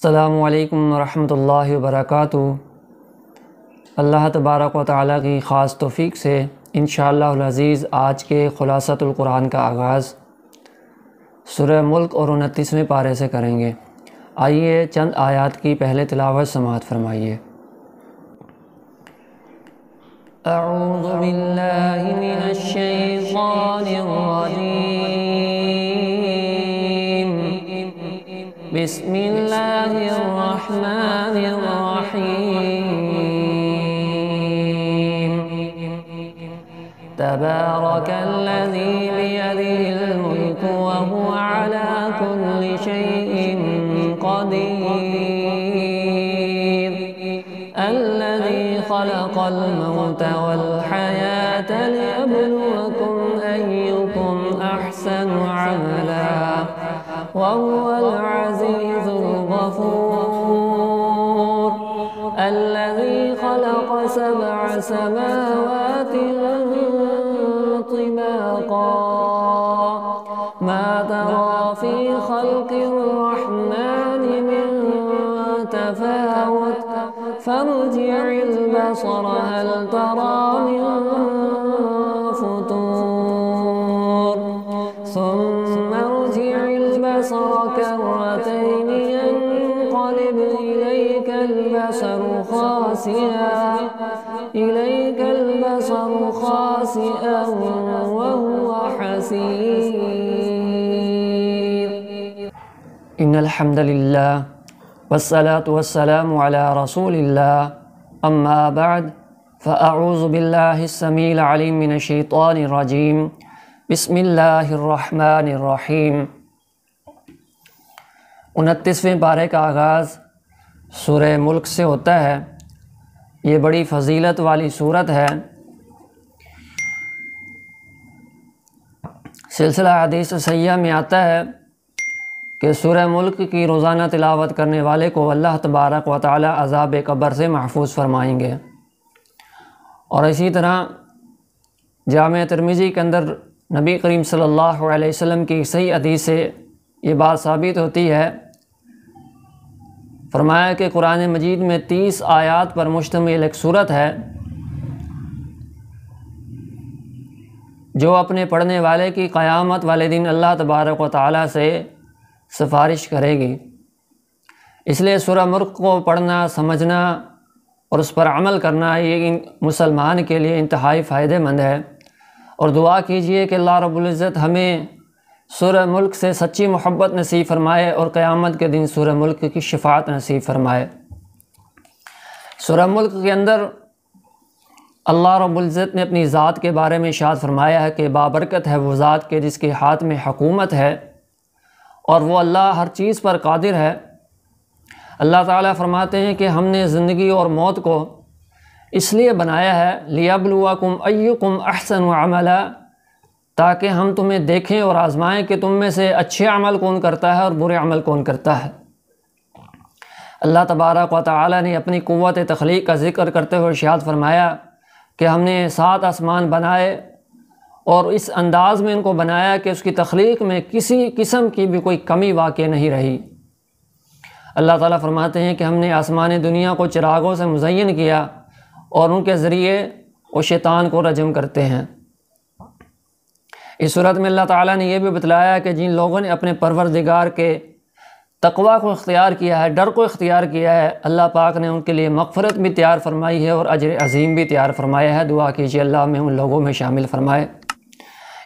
السلام علیکم ورحمۃ اللہ وبرکاتہ۔ اللہ تبارک و تعالیٰ کی خاص توفیق سے انشاءاللہ العزیز آج کے خلاصۃ القرآن کا آغاز سورہ ملک اور 29ویں پارے سے کریں گے۔ آئیے چند آیات کی پہلے تلاوت سماعت فرمائیے۔ اعوذ باللہ من الشیطان الرجیم، بسم اللہ الرحمن الرحیم، تبارک الذی بیدہ الملک وہو علی کل شیء قدیر، الذی خلق الموت والحیاة لیبلوکم ایکم احسن عملا وهو العزيز الغفور، الذي خلق 7 سماوات طباقا ما ترى في خلق الرحمن من تفاوت فارجع البصر هل ترى من فطور ثم ارجع البصر كرتين ينقلب إليك البصر خاسئا وهو حسير۔ إن الحمد لله والصلاة والسلام على رسول الله، أما بعد فأعوذ بالله السميع العليم من الشيطان الرجيم، بسم اللہ الرحمن الرحیم۔ 29ویں پارے کا آغاز سورہ ملک سے ہوتا ہے۔ یہ بڑی فضیلت والی سورت ہے۔ سلسلہ حدیث صحیحہ میں آتا ہے کہ سورہ ملک کی روزانہ تلاوت کرنے والے کو اللہ تبارک و تعالی عذاب قبر سے محفوظ فرمائیں گے۔ اور اسی طرح جامع ترمذی کے اندر نبی کریم صلی اللہ علیہ وسلم کی صحیح حدیث سے یہ بات ثابت ہوتی ہے۔ فرمایا کہ قرآن مجید میں 30 آیات پر مشتمل ایک سورت ہے جو اپنے پڑھنے والے کی قیامت والے دن اللہ تبارک و تعالیٰ سے سفارش کرے گی۔ اس لیے سورہ ملک کو پڑھنا، سمجھنا اور اس پر عمل کرنا یہ مسلمان کے لیے انتہائی فائدہ مند ہے۔ اور دعا کیجئے کہ اللہ رب العزت ہمیں سورہ ملک سے سچی محبت نصیب فرمائے اور قیامت کے دن سورہ ملک کی شفاعت نصیب فرمائے۔ سورہ ملک کے اندر اللہ رب العزت نے اپنی ذات کے بارے میں ارشاد فرمایا ہے کہ بابرکت ہے وہ ذات کے جس کے ہاتھ میں حکومت ہے اور وہ اللہ ہر چیز پر قادر ہے۔ اللہ تعالیٰ فرماتے ہیں کہ ہم نے زندگی اور موت کو اس لیے بنایا ہے لیبلوکم ایکم احسن عملا، تاکہ ہم تمہیں دیکھیں اور آزمائیں کہ تم میں سے اچھے عمل کون کرتا ہے اور برے عمل کون کرتا ہے۔ اللہ تبارک و تعالیٰ نے اپنی قوت تخلیق کا ذکر کرتے ہوئے ارشاد فرمایا کہ ہم نے 7 آسمان بنائے اور اس انداز میں ان کو بنایا کہ اس کی تخلیق میں کسی قسم کی بھی کوئی کمی واقع نہیں رہی۔ اللہ تعالیٰ فرماتے ہیں کہ ہم نے آسمان دنیا کو چراغوں سے مزین کیا اور ان کے ذریعے وہ شیطان کو رجم کرتے ہیں۔ اس صورت میں اللہ تعالیٰ نے یہ بھی بتلایا کہ جن لوگوں نے اپنے پروردگار کے تقوی کو اختیار کیا ہے، ڈر کو اختیار کیا ہے، اللہ پاک نے ان کے لیے مغفرت بھی تیار فرمائی ہے اور اجر عظیم بھی تیار فرمایا ہے۔ دعا کیجیے اللہ ہمیں ان لوگوں میں شامل فرمائے۔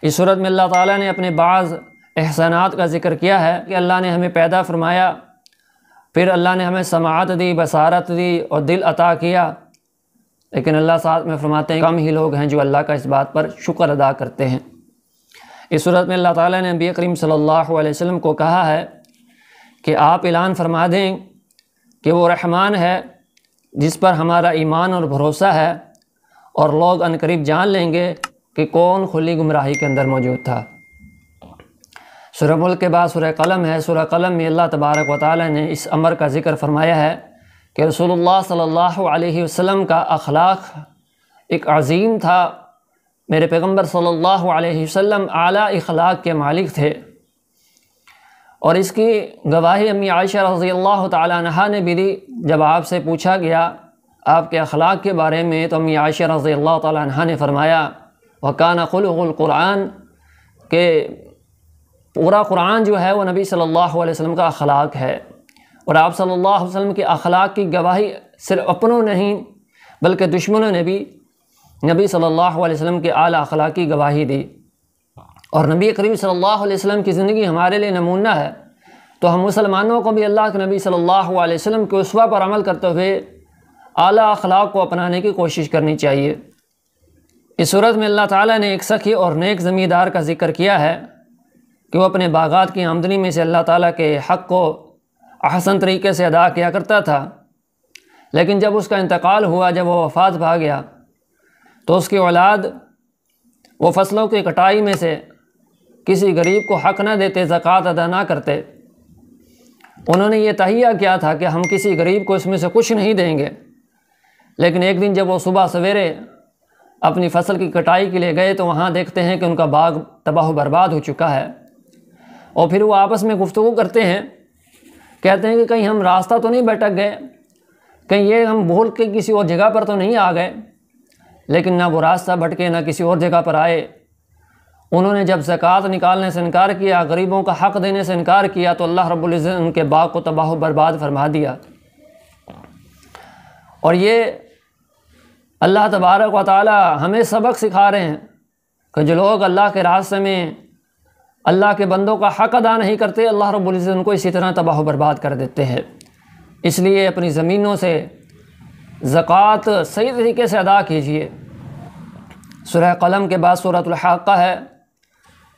اس صورت میں اللہ تعالیٰ نے اپنے بعض احسانات کا ذکر کیا ہے کہ اللہ نے ہمیں پیدا فرمایا، پھر اللہ نے ہمیں سماعت دی، بصارت دی اور دل عطا کیا، لیکن اللہ ساتھ میں فرماتے ہیں کم ہی لوگ ہیں جو اللہ کا اس بات پر شکر ادا کرتے ہیں۔ اس صورت میں اللہ تعالیٰ نے نبی کریم صلی اللہ علیہ وسلم کو کہا ہے کہ آپ اعلان فرما دیں کہ وہ رحمان ہے جس پر ہمارا ایمان اور بھروسہ ہے، اور لوگ عنقریب جان لیں گے کہ کون کھلی گمراہی کے اندر موجود تھا۔ سورہ ملک کے بعد سورہ قلم ہے۔ سورہ قلم میں اللہ تبارک و تعالیٰ نے اس امر کا ذکر فرمایا ہے کہ رسول اللہ صلی اللہ علیہ وسلم کا اخلاق ایک عظیم تھا۔ میرے پیغمبر صلی اللہ علیہ وسلم اعلیٰ اخلاق کے مالک تھے، اور اس کی گواہی امی عائشہ رضی اللہ تعالیٰ عنہا نے بھی دی۔ جب آپ سے پوچھا گیا آپ کے اخلاق کے بارے میں تو امی عائشہ رضی اللہ تعالیٰ عنہا نے فرمایا وَكَانَ خُلُقُ القرآن، کہ پورا قرآن جو ہے وہ نبی صلی اللہ علیہ وسلم کا اخلاق ہے، اور آپ صلی اللہ علیہ وسلم کے اخلاق کی گواہی صرف اپنوں نہیں بلکہ دشمنوں نے بھی نبی صلی اللہ علیہ وسلم کے اعلیٰ اخلاق کی گواہی دی۔ اور نبی کریم صلی اللہ علیہ وسلم کی زندگی ہمارے لیے نمونہ ہے، تو ہم مسلمانوں کو بھی اللہ کے نبی صلی اللہ علیہ وسلم کے اسوہ پر عمل کرتے ہوئے اعلیٰ اخلاق کو اپنانے کی کوشش کرنی چاہیے۔ اس صورت میں اللہ تعالیٰ نے ایک سخی اور نیک زمیندار کا ذکر کیا ہے کہ وہ اپنے باغات کی آمدنی میں سے اللہ تعالیٰ کے حق کو احسن طریقے سے ادا کیا کرتا تھا، لیکن جب اس کا انتقال ہوا، جب وہ وفات پا گیا، تو اس کی اولاد وہ فصلوں کی کٹائی میں سے کسی غریب کو حق نہ دیتے، زکوٰۃ ادا نہ کرتے۔ انہوں نے یہ تہیہ کیا تھا کہ ہم کسی غریب کو اس میں سے کچھ نہیں دیں گے، لیکن ایک دن جب وہ صبح سویرے اپنی فصل کی کٹائی کے لیے گئے تو وہاں دیکھتے ہیں کہ ان کا باغ تباہ و برباد ہو چکا ہے، اور پھر وہ آپس میں گفتگو کرتے ہیں، کہتے ہیں کہ کہیں ہم راستہ تو نہیں بھٹک گئے، کہیں یہ ہم بھول کے کسی اور جگہ پر تو نہیں آ گئے، لیکن نہ وہ راستہ بھٹکے نہ کسی اور جگہ پر آئے۔ انہوں نے جب زکوٰۃ نکالنے سے انکار کیا، غریبوں کا حق دینے سے انکار کیا، تو اللہ رب العزت ان کے باغ کو تباہ و برباد فرما دیا۔ اور یہ اللہ تبارک و تعالی ہمیں سبق سکھا رہے ہیں کہ جو لوگ اللہ کے راستے میں اللہ کے بندوں کا حق ادا نہیں کرتے، اللہ رب العزت ان کو اسی طرح تباہ و برباد کر دیتے ہیں۔ اس لیے اپنی زمینوں سے زکوٰۃ صحیح طریقے سے ادا کیجیے۔ سورہ قلم کے بعد سورۃ الحاقہ ہے۔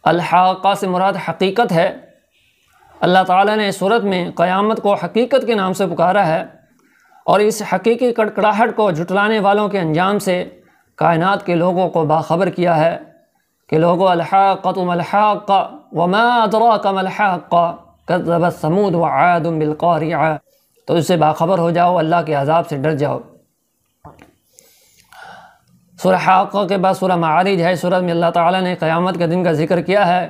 الحاقہ سے مراد حقیقت ہے۔ اللہ تعالیٰ نے سورت میں قیامت کو حقیقت کے نام سے پکارا ہے، اور اس حقیقی کڑکڑاہٹ کو جھٹلانے والوں کے انجام سے کائنات کے لوگوں کو باخبر کیا ہے کہ لوگو الحاقۃ ما الحاقہ وما ادراک ما الحاقہ کذبت ثمود وعاد بالقاریعہ، تو اس سے باخبر ہو جاؤ، اللہ کے عذاب سے ڈر جاؤ۔ سورہ حاقہ کے بعد سورہ معارج ہے۔ سورہ میں اللہ تعالیٰ نے قیامت کے دن کا ذکر کیا ہے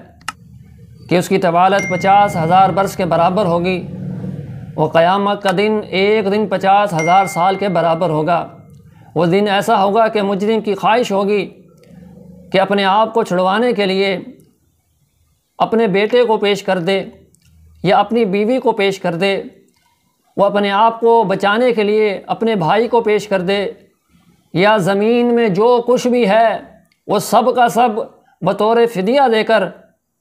کہ اس کی طوالت 50,000 برس کے برابر ہوگی۔ وہ قیامت کا دن ایک دن 50,000 سال کے برابر ہوگا۔ وہ دن ایسا ہوگا کہ مجرم کی خواہش ہوگی کہ اپنے آپ کو چھڑوانے کے لیے اپنے بیٹے کو پیش کر دے یا اپنی بیوی کو پیش کر دے، وہ اپنے آپ کو بچانے کے لیے اپنے بھائی کو پیش کر دے، یا زمین میں جو کچھ بھی ہے وہ سب کا سب بطور فدیہ دے کر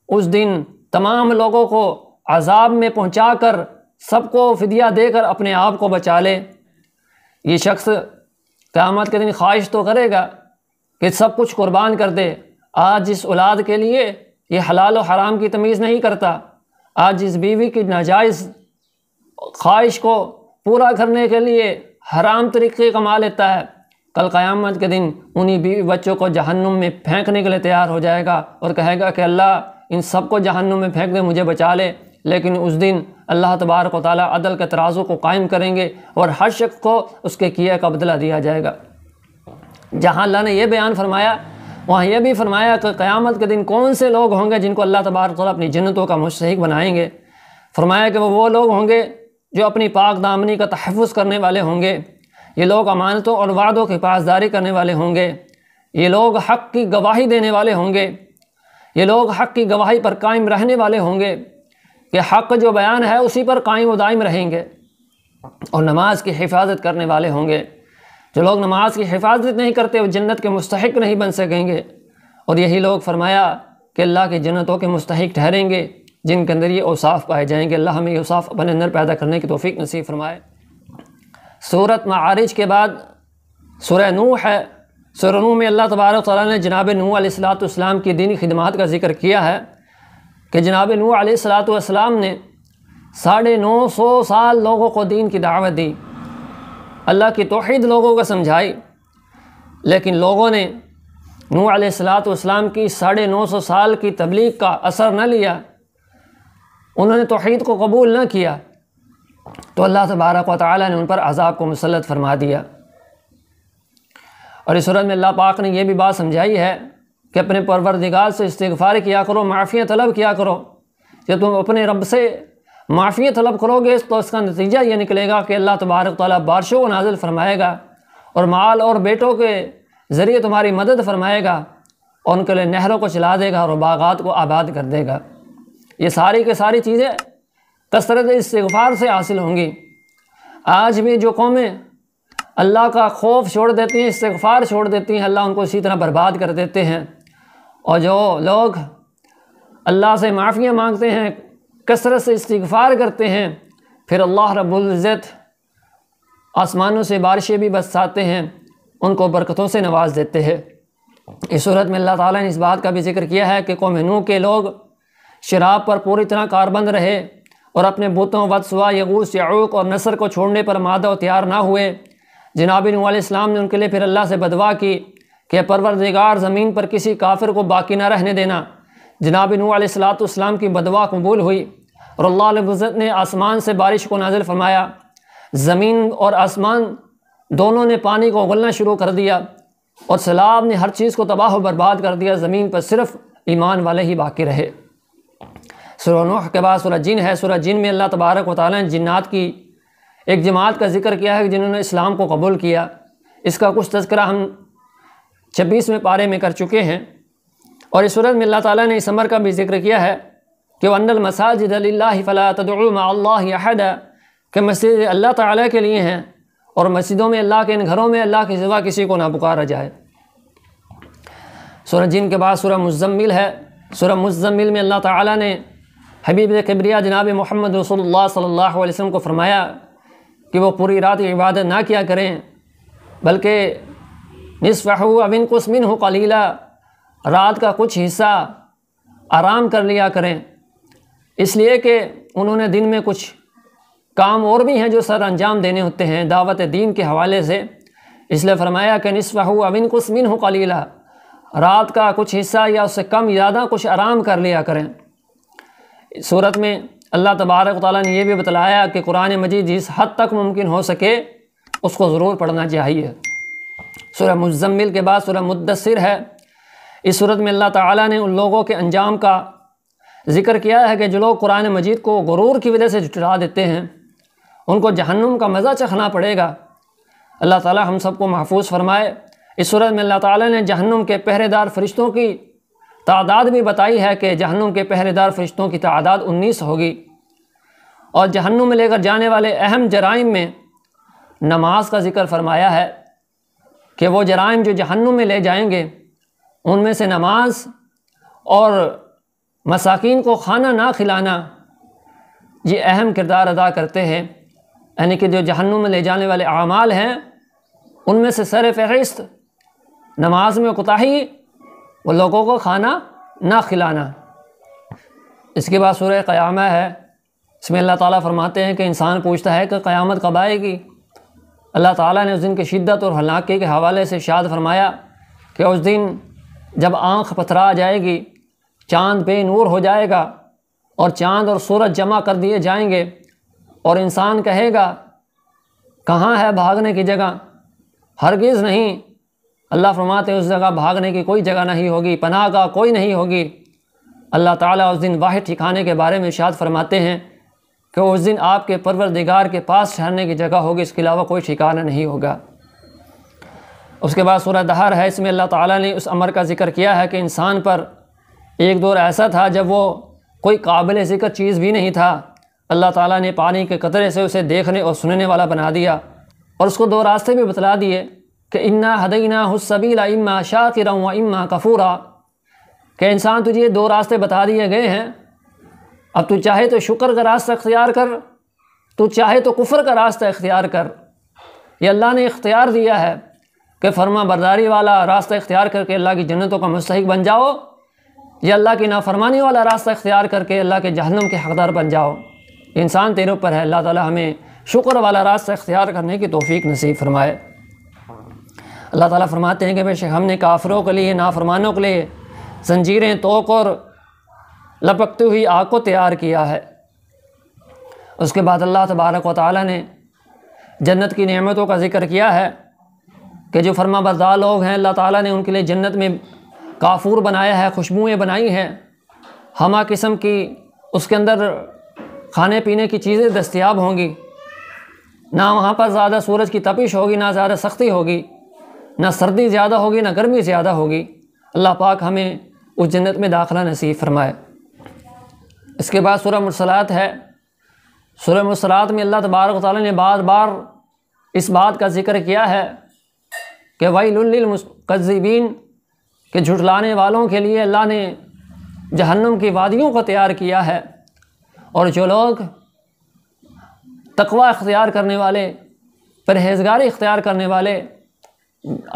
اس دن تمام لوگوں کو عذاب میں پہنچا کر سب کو فدیہ دے کر اپنے آپ کو بچا لے۔ یہ شخص قیامت کے دن خواہش تو کرے گا کہ سب کچھ قربان کر دے۔ آج اس اولاد کے لیے یہ حلال و حرام کی تمیز نہیں کرتا، آج اس بیوی کی ناجائز خواہش کو پورا کرنے کے لیے حرام طریقے کما لیتا ہے، کل قیامت کے دن انہی بیوی بچوں کو جہنم میں پھینکنے کے لیے تیار ہو جائے گا اور کہے گا کہ اللہ ان سب کو جہنم میں پھینک دے، مجھے بچا لے۔ لیکن اس دن اللہ تبارک و تعالیٰ عدل کے ترازو کو قائم کریں گے اور ہر شخص کو اس کے کیے کا بدلہ دیا جائے گا۔ جہاں اللہ نے یہ بیان فرمایا وہاں یہ بھی فرمایا کہ قیامت کے دن کون سے لوگ ہوں گے جن کو اللہ تبارک و تعالیٰ اپنی جنتوں کا مستحق بنائیں گے۔ فرمایا کہ وہ لوگ ہوں گے جو اپنی پاک دامنی کا تحفظ کرنے والے ہوں گے، یہ لوگ امانتوں اور وعدوں کی پاسداری کرنے والے ہوں گے، یہ لوگ حق کی گواہی دینے والے ہوں گے، یہ لوگ حق کی گواہی پر قائم رہنے والے ہوں گے کہ حق جو بیان ہے اسی پر قائم و دائم رہیں گے، اور نماز کی حفاظت کرنے والے ہوں گے۔ جو لوگ نماز کی حفاظت نہیں کرتے وہ جنت کے مستحق نہیں بن سکیں گے، اور یہی لوگ فرمایا کہ اللہ کی جنتوں کے مستحق ٹھہریں گے جن کے اندر یہ اوصاف پائے جائیں گے۔ اللہ ہمیں یہ اوصاف اپنے اندر پیدا کرنے کی توفیق نصیب فرمائے۔ سورۃ معارج کے بعد سورہ نوح ہے۔ سورہ نوح میں اللہ تبارک و تعالیٰ نے جناب نوح علیہ السلام کی دینی خدمات کا ذکر کیا ہے کہ جناب نوح علیہ السلام نے 950 سال لوگوں کو دین کی دعوت دی، اللہ کی توحید لوگوں کو سمجھائی، لیکن لوگوں نے نوح علیہ السلام کی 950 سال کی تبلیغ کا اثر نہ لیا، انہوں نے توحید کو قبول نہ کیا، تو اللہ تبارک و تعالیٰ نے ان پر عذاب کو مسلط فرما دیا۔ اور اس صورت میں اللہ پاک نے یہ بھی بات سمجھائی ہے کہ اپنے پروردگار سے استغفار کیا کرو، معافیت طلب کیا کرو۔ جب تم اپنے رب سے معافیت طلب کرو گے تو اس کا نتیجہ یہ نکلے گا کہ اللہ تبارک تعالیٰ بارشوں کو نازل فرمائے گا اور مال اور بیٹوں کے ذریعے تمہاری مدد فرمائے گا اور ان کے لیے نہروں کو چلا دے گا اور باغات کو آباد کر دے گا۔ یہ ساری کی ساری چیزیں کثرت استغفار سے حاصل ہوں گی۔ آج بھی جو قومیں اللہ کا خوف چھوڑ دیتی ہیں، استغفار چھوڑ دیتی ہیں، اللہ ان کو اسی طرح برباد کر دیتے ہیں۔ اور جو لوگ اللہ سے معافیاں مانگتے ہیں، کثرت سے استغفار کرتے ہیں، پھر اللہ رب العزت آسمانوں سے بارشیں بھی برساتے ہیں، ان کو برکتوں سے نواز دیتے ہیں۔ اس صورت میں اللہ تعالیٰ نے اس بات کا بھی ذکر کیا ہے کہ قوم نوح کے لوگ شراب پر پوری طرح کاربند رہے اور اپنے بتوں ود سوا یغوث یعوق اور نصر کو چھوڑنے پر مادہ و تیار نہ ہوئے۔ جناب نوح علیہ السلام نے ان کے لیے پھر اللہ سے بدعا کی کہ پروردگار زمین پر کسی کافر کو باقی نہ رہنے دینا۔ جناب نوح علیہ السلام کی بدعا قبول ہوئی اور اللہ رب العزت نے آسمان سے بارش کو نازل فرمایا۔ زمین اور آسمان دونوں نے پانی کو اگلنا شروع کر دیا اور سیلاب نے ہر چیز کو تباہ و برباد کر دیا۔ زمین پر صرف ایمان والے ہی باقی رہے۔ سورہ نوح کے بعد سورہ جن ہے۔ سورہ جن میں اللہ تبارک و تعالیٰ نے جنات کی ایک جماعت کا ذکر کیا ہے جنہوں نے اسلام کو قبول کیا۔ اس کا کچھ تذکرہ ہم 26ویں پارے میں کر چکے ہیں، اور اس صورت میں اللہ تعالیٰ نے اس امر کا بھی ذکر کیا ہے کہ وَأَنَّ الْمَسَاجِدَ لِلَّهِ فَلَا تَدْعُوا مَعَ اللَّهِ أَحَدًا، کہ مسجد اللہ تعالیٰ کے لیے ہیں اور مسجدوں میں اللہ کے ان گھروں میں اللہ کے سوا کسی کو نہ پکارا جائے۔ سورہ جن کے بعد سورہ مزمل ہے۔ سورہ مزمل میں اللہ تعالیٰ نے حبیب کبریہ جناب محمد رسول اللہ صلی اللہ علیہ وسلم کو فرمایا کہ وہ پوری رات عبادت نہ کیا کریں، بلکہ نصفہ او انقص منہ قلیلا، رات کا کچھ حصہ آرام کر لیا کریں، اس لیے کہ انہوں نے دن میں کچھ کام اور بھی ہیں جو سر انجام دینے ہوتے ہیں دعوت دین کے حوالے سے، اس لیے فرمایا کہ نصفہ او انقص منہ قلیلا، رات کا کچھ حصہ یا اس سے کم زیادہ کچھ آرام کر لیا کریں۔ صورت میں اللہ تبارک و تعالیٰ نے یہ بھی بتلایا کہ قرآن مجید جس حد تک ممکن ہو سکے اس کو ضرور پڑھنا چاہیے۔ سورہ مزمل کے بعد سورہ مدثر ہے۔ اس صورت میں اللہ تعالیٰ نے ان لوگوں کے انجام کا ذکر کیا ہے کہ جو لوگ قرآن مجید کو غرور کی وجہ سے جھٹلا دیتے ہیں ان کو جہنم کا مزہ چکھنا پڑے گا۔ اللہ تعالیٰ ہم سب کو محفوظ فرمائے۔ اس صورت میں اللہ تعالیٰ نے جہنم کے پہرے دار فرشتوں کی تعداد بھی بتائی ہے کہ جہنم کے پہرے دار فرشتوں کی تعداد 19 ہوگی، اور جہنم میں لے کر جانے والے اہم جرائم میں نماز کا ذکر فرمایا ہے کہ وہ جرائم جو جہنم میں لے جائیں گے ان میں سے نماز اور مساکین کو کھانا نہ کھلانا یہ اہم کردار ادا کرتے ہیں، یعنی کہ جو جہنم میں لے جانے والے اعمال ہیں ان میں سے سر فہرست نماز میں کوتاہی، وہ لوگوں کو کھانا نہ کھلانا۔ اس کے بعد سورہ قیامہ ہے۔ اس میں اللہ تعالیٰ فرماتے ہیں کہ انسان پوچھتا ہے کہ قیامت کب آئے گی۔ اللہ تعالیٰ نے اس دن کی شدت اور ہلاکت کے حوالے سے ارشاد فرمایا کہ اس دن جب آنکھ پتھرا جائے گی، چاند بے نور ہو جائے گا اور چاند اور سورج جمع کر دیے جائیں گے، اور انسان کہے گا کہاں ہے بھاگنے کی جگہ؟ ہرگز نہیں۔ اللہ فرماتے ہیں اس جگہ بھاگنے کی کوئی جگہ نہیں ہوگی، پناہ گاہ کوئی نہیں ہوگی۔ اللہ تعالیٰ اس دن واحد ٹھکانے کے بارے میں ارشاد فرماتے ہیں کہ اس دن آپ کے پروردگار کے پاس ٹھہرنے کی جگہ ہوگی، اس کے علاوہ کوئی ٹھکانہ نہیں ہوگا۔ اس کے بعد سورہ دہر ہے۔ اس میں اللہ تعالیٰ نے اس امر کا ذکر کیا ہے کہ انسان پر ایک دور ایسا تھا جب وہ کوئی قابل ذکر چیز بھی نہیں تھا، اللہ تعالیٰ نے پانی کے قطرے سے اسے دیکھنے اور سننے والا بنا دیا، اور اس کو دو راستے بھی بتلا دیے کہ انا ہدیناہ السبیل اما شاکرا و اما کفورا، کہ انسان تجھے یہ دو راستے بتا دیے گئے ہیں، اب تو چاہے تو شکر کا راستہ اختیار کر، تو چاہے تو کفر کا راستہ اختیار کر۔ یہ اللہ نے اختیار دیا ہے کہ فرما برداری والا راستہ اختیار کر کے اللہ کی جنتوں کا مستحق بن جاؤ، یا اللہ کی نافرمانی والا راستہ اختیار کر کے اللہ کے جہنم کے حقدار بن جاؤ۔ یہ انسان تیرے اوپر ہے۔ اللہ تعالیٰ ہمیں شکر والا راستہ اختیار کرنے کی توفیق نصیب فرمائے۔ اللہ تعالیٰ فرماتے ہیں کہ بے شک ہم نے کافروں کے لیے، نافرمانوں کے لیے زنجیریں توق اور لپکتی ہوئی آگ کو تیار کیا ہے۔ اس کے بعد اللہ تبارک و تعالیٰ نے جنت کی نعمتوں کا ذکر کیا ہے کہ جو فرما بردار لوگ ہیں اللہ تعالیٰ نے ان کے لیے جنت میں کافور بنایا ہے، خوشبوئیں بنائی ہیں، ہمہ قسم کی اس کے اندر کھانے پینے کی چیزیں دستیاب ہوں گی، نہ وہاں پر زیادہ سورج کی تپش ہوگی، نہ زیادہ سختی ہوگی، نہ سردی زیادہ ہوگی، نہ گرمی زیادہ ہوگی۔ اللہ پاک ہمیں اس جنت میں داخلہ نصیب فرمائے۔ اس کے بعد سورہ مرسلات ہے۔ سورہ مرسلات میں اللہ تبارک و تعالیٰ نے بار بار اس بات کا ذکر کیا ہے کہ ویل للمکذبین، کہ جھٹلانے والوں کے لیے اللہ نے جہنم کی وادیوں کو تیار کیا ہے، اور جو لوگ تقوی اختیار کرنے والے، پرہیزگاری اختیار کرنے والے،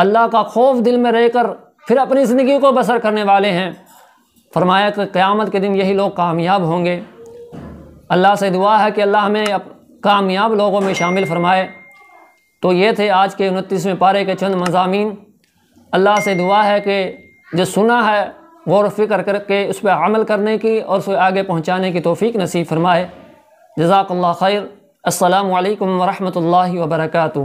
اللہ کا خوف دل میں رہ کر پھر اپنی زندگی کو بسر کرنے والے ہیں، فرمایا کہ قیامت کے دن یہی لوگ کامیاب ہوں گے۔ اللہ سے دعا ہے کہ اللہ ہمیں کامیاب لوگوں میں شامل فرمائے۔ تو یہ تھے آج کے 29ویں پارے کے چند مضامین۔ اللہ سے دعا ہے کہ جو سنا ہے غور و فکر کر کے اس پہ عمل کرنے کی اور اسے آگے پہنچانے کی توفیق نصیب فرمائے۔ جزاک اللہ خیر۔ السلام علیکم ورحمۃ اللہ وبرکاتہ۔